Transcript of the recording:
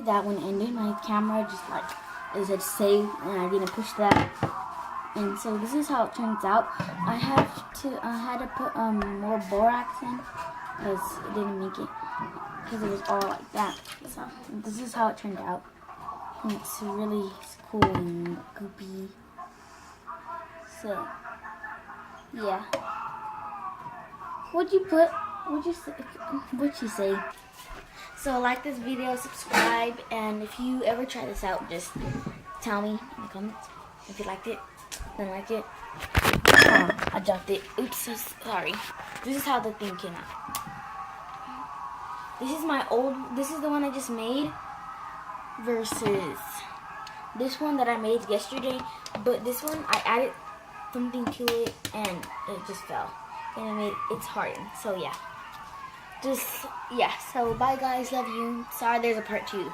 that when it ended, my camera just like it said save, and I didn't push that. And so this is how it turns out. I had to put more borax in because it didn't make it, because it was all like that. So this is how it turned out, and it's really cool and goopy. So yeah, what'd you say? So like this video, subscribe, and if you ever try this out, just tell me in the comments if you liked it. Then like it. I dropped it. Oops, so sorry. This is how the thing came out. This is the one I just made versus this one that I made yesterday. But this one, I added something to it and it just fell. And it's hardened. So yeah. So bye guys, love you. Sorry there's a part 2.